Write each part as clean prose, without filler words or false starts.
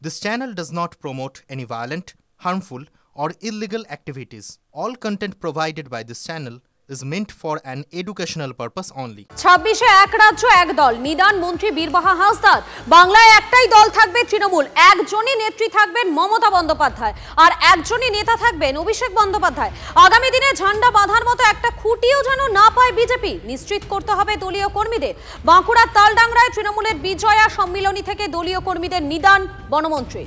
This channel does not promote any violent, harmful, or illegal activities. All content provided by this channel is meant for an educational purpose only. 26 এক রাজ্য এক দল নিদান মন্ত্রী বীরবাহা হাসদার। বাংলায় একটাই দল থাকবে তৃণমূল, একজনই নেত্রী থাকবেন মমতা বন্দ্যোপাধ্যায় আর একজনই নেতা থাকবেন অভিষেক বন্দ্যোপাধ্যায়। আগামী দিনে ঝান্ডা বাঁধার মতো একটা খুঁটিও যেন না পায় বিজেপি, নিশ্চিত করতে হবে দলীয় কর্মীদের। বাঁকুড়ার তালডাংরায় তৃণমূলের বিজয়া সম্মিলনী থেকে দলীয় কর্মীদের নিদান বনমন্ত্রী।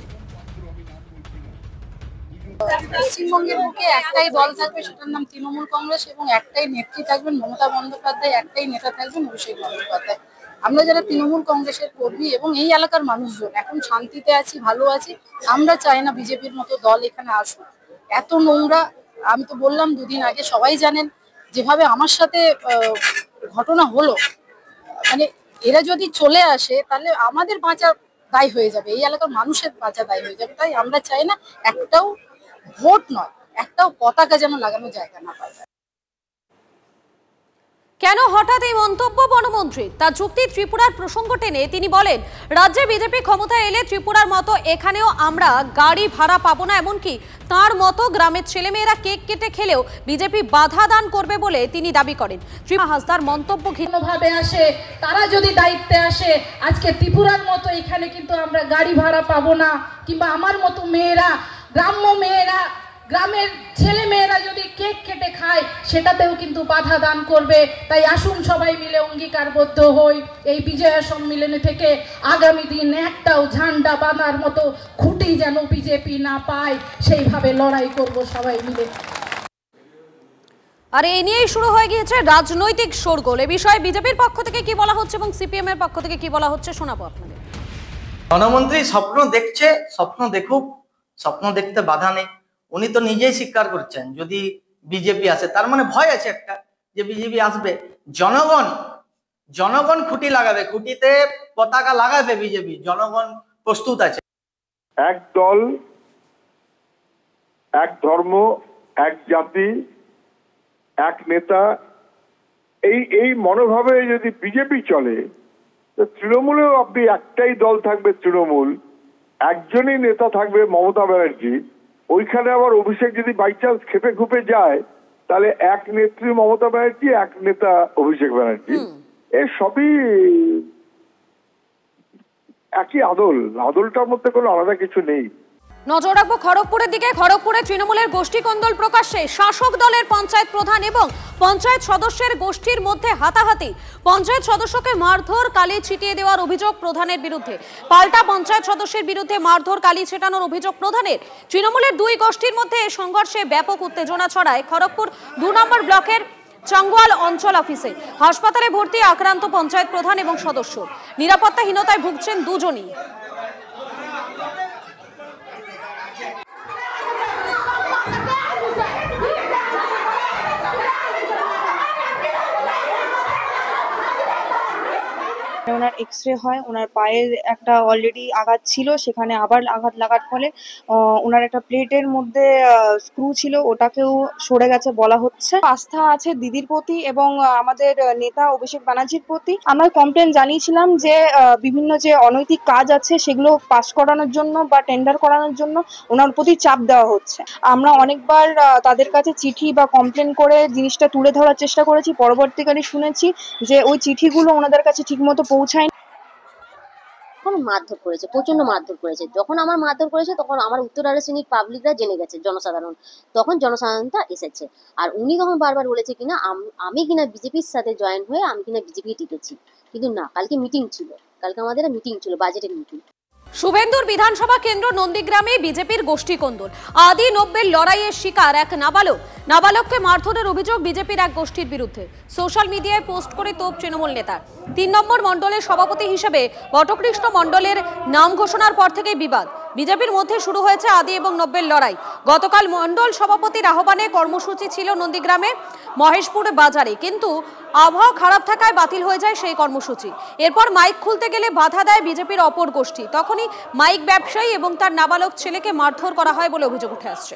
পশ্চিমবঙ্গের বুকে একটাই দল থাকবে, সেটার নাম তৃণমূল কংগ্রেস, এবং একটাই নেত্রী থাকবেন মমতা বন্দ্যোপাধ্যায়, একটাই নেতা থাকবেন অভিষেক বন্দ্যোপাধ্যায়। আমরা যারা তৃণমূল কংগ্রেসের কর্মী এবং এই এলাকার মানুষজন এখন শান্তিতে আছি, ভালো আছি। আমরা চাই না বিজেপির মতো দল এখানে আসুক। এত নোংরা, আমি তো বললাম দুদিন আগে, সবাই জানেন যেভাবে আমার সাথে ঘটনা হলো, মানে এরা যদি চলে আসে তাহলে আমাদের বাঁচা দায় হয়ে যাবে, এই এলাকার মানুষের বাঁচা দায় হয়ে যাবে। তাই আমরা চাই না একটাও ভোট নয়, একটাও পতাকা যেন লাগানো জায়গা না পায়। কেন হঠাৎ এই মন্তব্য বনমন্ত্রী? তার যুক্তি ত্রিপুরার প্রসঙ্গ টেনে তিনি বলেন, রাজ্যে বিজেপি ক্ষমতায় এলে ত্রিপুরার মতো এখানেও আমরা গাড়ি ভাড়া পাবো না, এমনকি তার মতো গ্রামের ছেলেমেয়েরা কেক কেটে খেলেও বিজেপি বাধা দান করবে বলে তিনি দাবি করেন। ত্রিপুরা হাসদার মন্তব্য ভিন্নভাবে আসে, তারা যদি দায়িত্বে আসে, আজকে ত্রিপুরার মতো এখানে কিন্তু আমরা গাড়ি ভাড়া পাবো না, কিংবা আমার মতো মেয়েরা, গ্রাম্য মেয়েরা, গ্রামের ছেলে মেয়েরা যদি কেক কেটে খায় সেটাতেও কিন্তু বাধা দান করবে। তাই আসুন সবাই মিলে অঙ্গীকারবদ্ধ হই, এই বিজয়া সম্মেলনী থেকে আগামী দিন একটাও ঝান্ডা বাঁধার মতো খুঁটি যেন বিজেপি না পায়, সেইভাবে লড়াই করব সবাই মিলে। আর এই নিয়েই শুরু হয়ে গিয়েছে রাজনৈতিক শোরগোল। এ বিষয়ে বিজেপির পক্ষ থেকে কি বলা হচ্ছে এবং সিপিএম এর পক্ষ থেকে কি বলা হচ্ছে শোনাবো আপনাদের। প্রধানমন্ত্রী স্বপ্ন দেখছে, স্বপ্ন দেখুক, স্বপ্ন দেখতে বাধা নেই। উনি তো নিজেই স্বীকার করছেন যদি বিজেপি আসে, তার মানে ভয় আছে একটা যে বিজেপি আসবে। জনগণ খুঁটি লাগাবে, খুঁটিতে পতাকা লাগাবে বিজেপি, জনগণ প্রস্তুত আছে। এক দল, এক ধর্ম, এক জাতি, এক নেতা, এই মনোভাবে যদি বিজেপি চলে, তো তৃণমূলেও আপনি একটাই দল থাকবে তৃণমূল, একজনই নেতা থাকবে মমতা ব্যানার্জি। ওইখানে আবার অভিষেক যদি বাই চান্স খেপে খুপে যায়, তাহলে এক নেত্রী মমতা ব্যানার্জি, এক নেতা অভিষেক ব্যানার্জি, এর সবই একই আদলটার মধ্যে কোনো আলাদা কিছু নেই। নজর রাখবো খড়গপুরের দিকে। খড়গপুরে তৃণমূলের গোষ্ঠী কোন্দল প্রকাশ্যে, শাসক দলের পঞ্চায়েত প্রধান এবং পঞ্চায়েত সদস্যের গোষ্ঠীর মধ্যে হাতাহাতি। পঞ্চায়েত সদস্যকে মারধর, কালি ছিটিয়ে দেওয়ার অভিযোগ প্রধানের বিরুদ্ধে। পাল্টা পঞ্চায়েত সদস্যের বিরুদ্ধে মারধর, কালি ছেটানোর অভিযোগ প্রধানের। তৃণমূলের দুই গোষ্ঠীর মধ্যে সংঘর্ষে ব্যাপক উত্তেজনা ছড়ায় খড়গপুর 2 নম্বর ব্লকের চাঙ্গওয়াল অঞ্চল অফিসে। হাসপাতালে ভর্তি আক্রান্ত পঞ্চায়েত প্রধান এবং সদস্য। নিরাপত্তাহীনতায় ভুগছেন দুজনই। ওনার এক্সরে হয়, ওনার পায়ের একটা অলরেডি আঘাত ছিল, সেখানে আবার আঘাত লাগার ফলে ওনার একটা প্লেটের মধ্যে স্ক্রু ছিল, ওটাকেও সরে গেছে বলা হচ্ছে। আস্থা আছে দিদির প্রতি এবং আমাদের নেতা অভিষেক ব্যানার্জির প্রতি। আমরা কমপ্লেন জানিয়েছিলাম যে বিভিন্ন যে অনৈতিক কাজ আছে সেগুলো পাস করানোর জন্য বা টেন্ডার করানোর জন্য ওনার প্রতি চাপ দেওয়া হচ্ছে। আমরা অনেকবার তাদের কাছে চিঠি বা কমপ্লেন করে জিনিসটা তুলে ধরার চেষ্টা করেছি। পরবর্তীকালে শুনেছি যে ওই চিঠিগুলো ওনাদের কাছে ঠিকমতো পৌঁছায়। এখন মারধর করেছে, প্রচন্ড মারধর করেছে। যখন আমার মারধর করেছে তখন আমার উত্তরার শ্রেণীর পাবলিকরা জেনে গেছে, জনসাধারণ, তখন জনসাধারণটা এসেছে। আর উনি তখন বারবার বলেছে কিনা আমি কিনা বিজেপির সাথে জয়েন হয়ে আমি কিনা বিজেপি টিকেছি, কিন্তু না, কালকে মিটিং ছিল, কালকে আমাদের মিটিং ছিল, বাজেটের মিটিং। শুভেন্দুর বিধানসভা কেন্দ্র নন্দীগ্রামে বিজেপির গোষ্ঠী কোন্দল। আদি 90 লড়াইয়ের শিকার এক নাবালককে মারধরের অভিযোগ বিজেপির এক গোষ্ঠীর বিরুদ্ধে। সোশ্যাল মিডিয়ায় পোস্ট করে তোপ তৃণমূল নেতার। 3 নম্বর মণ্ডলের সভাপতি হিসেবে বটকৃষ্ণ মণ্ডলের নাম ঘোষণার পর থেকেই বিবাদ। বিজেপির মধ্যে শুরু হয়েছে আদি এবং 90 লড়াই। গতকাল মণ্ডল সভাপতির আহ্বানে কর্মসূচি ছিল নন্দীগ্রামে মহেশপুর বাজারে, কিন্তু আবহাওয়া খারাপ থাকায় বাতিল হয়ে যায় সেই কর্মসূচি। এরপর মাইক খুলতে গেলে বাধা দেয় বিজেপির অপর গোষ্ঠী। তখনই মাইক ব্যবসায়ী এবং তার নাবালক ছেলেকে মারধর করা হয় বলে অভিযোগ উঠে আসছে।